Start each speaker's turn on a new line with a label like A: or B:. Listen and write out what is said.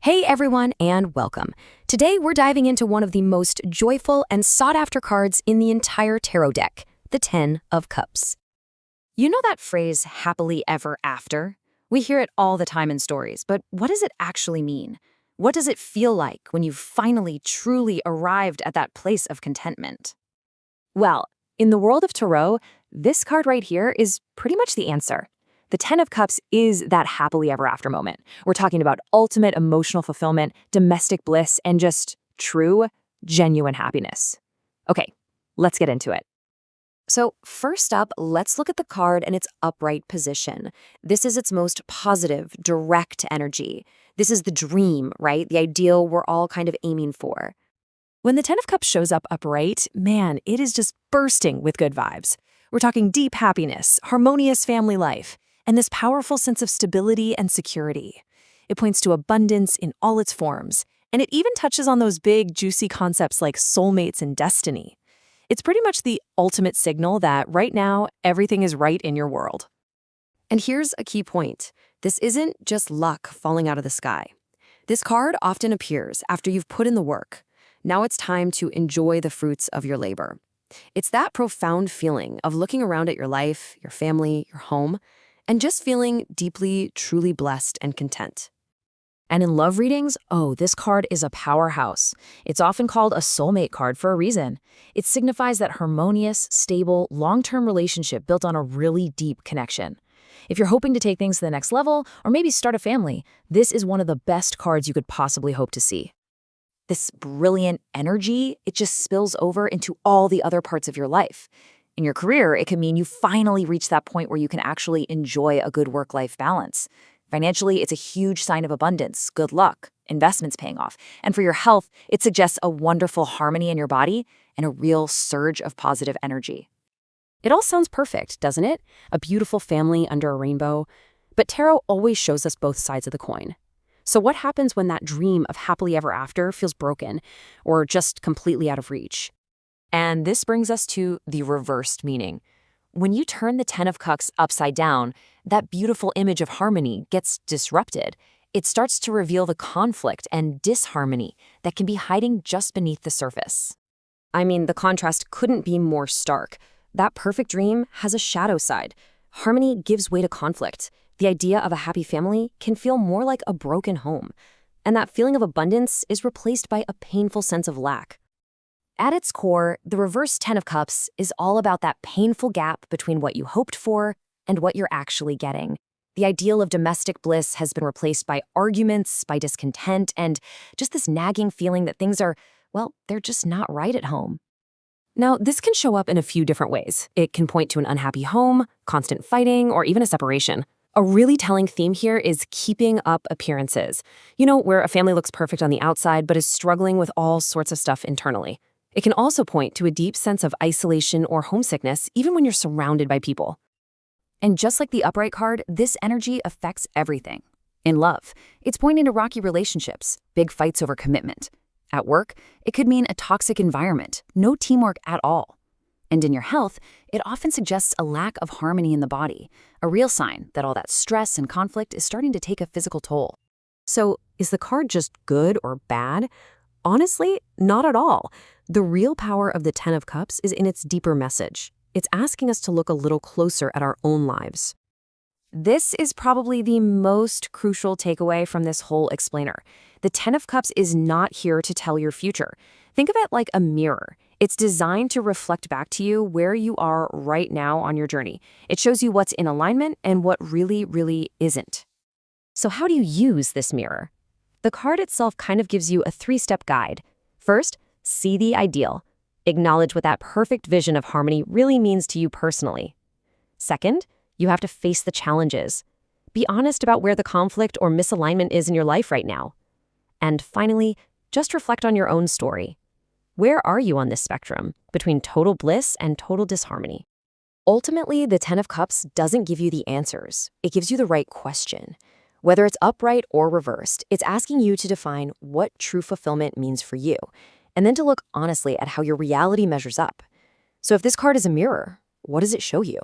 A: Hey everyone, and welcome. Today we're diving into one of the most joyful and sought-after cards in the entire tarot deck, the Ten of Cups. You know that phrase, happily ever after? We hear it all the time in stories, but what does it actually mean? What does it feel like when you've finally truly arrived at that place of contentment? Well, in the world of tarot, this card right here is pretty much the answer. The Ten of Cups is that happily ever after moment. We're talking about ultimate emotional fulfillment, domestic bliss, and just true, genuine happiness. Okay, let's get into it. So first up, let's look at the card and its upright position. This is its most positive, direct energy. This is the dream, right? The ideal we're all kind of aiming for. When the Ten of Cups shows up upright, man, it is just bursting with good vibes. We're talking deep happiness, harmonious family life, and this powerful sense of stability and security. It points to abundance in all its forms, and it even touches on those big, juicy concepts like soulmates and destiny. It's pretty much the ultimate signal that right now, everything is right in your world. And here's a key point. This isn't just luck falling out of the sky. This card often appears after you've put in the work. Now it's time to enjoy the fruits of your labor. It's that profound feeling of looking around at your life, your family, your home, and just feeling deeply, truly blessed and content. And in love readings, this card is a powerhouse. It's often called a soulmate card for a reason. It signifies that harmonious, stable, long-term relationship built on a really deep connection. If you're hoping to take things to the next level, or maybe start a family, this is one of the best cards you could possibly hope to see. This brilliant energy, it just spills over into all the other parts of your life. In your career, it can mean you finally reach that point where you can actually enjoy a good work-life balance. Financially, it's a huge sign of abundance, good luck, investments paying off. And for your health, it suggests a wonderful harmony in your body and a real surge of positive energy. It all sounds perfect, doesn't it? A beautiful family under a rainbow. But tarot always shows us both sides of the coin. So what happens when that dream of happily ever after feels broken or just completely out of reach? And this brings us to the reversed meaning. When you turn the Ten of Cups upside down, that beautiful image of harmony gets disrupted. It starts to reveal the conflict and disharmony that can be hiding just beneath the surface. I mean, the contrast couldn't be more stark. That perfect dream has a shadow side. Harmony gives way to conflict. The idea of a happy family can feel more like a broken home. And that feeling of abundance is replaced by a painful sense of lack. At its core, the reverse Ten of Cups is all about that painful gap between what you hoped for and what you're actually getting. The ideal of domestic bliss has been replaced by arguments, by discontent, and just this nagging feeling that things are, they're just not right at home. Now, this can show up in a few different ways. It can point to an unhappy home, constant fighting, or even a separation. A really telling theme here is keeping up appearances. You know, where a family looks perfect on the outside but is struggling with all sorts of stuff internally. It can also point to a deep sense of isolation or homesickness, even when you're surrounded by people. And just like the upright card, this energy affects everything. In love, it's pointing to rocky relationships, big fights over commitment. At work, it could mean a toxic environment, no teamwork at all. And in your health, it often suggests a lack of harmony in the body, a real sign that all that stress and conflict is starting to take a physical toll. So, is the card just good or bad? Honestly, not at all. The real power of the Ten of Cups is in its deeper message. It's asking us to look a little closer at our own lives. This is probably the most crucial takeaway from this whole explainer. The Ten of Cups is not here to tell your future. Think of it like a mirror. It's designed to reflect back to you where you are right now on your journey. It shows you what's in alignment and what really, really isn't. So how do you use this mirror? The card itself kind of gives you a three-step guide. First, see the ideal. Acknowledge what that perfect vision of harmony really means to you personally. Second, you have to face the challenges. Be honest about where the conflict or misalignment is in your life right now. And finally, just reflect on your own story. Where are you on this spectrum between total bliss and total disharmony? Ultimately, the Ten of Cups doesn't give you the answers. It gives you the right question. Whether it's upright or reversed, it's asking you to define what true fulfillment means for you, and then to look honestly at how your reality measures up. So if this card is a mirror, what does it show you?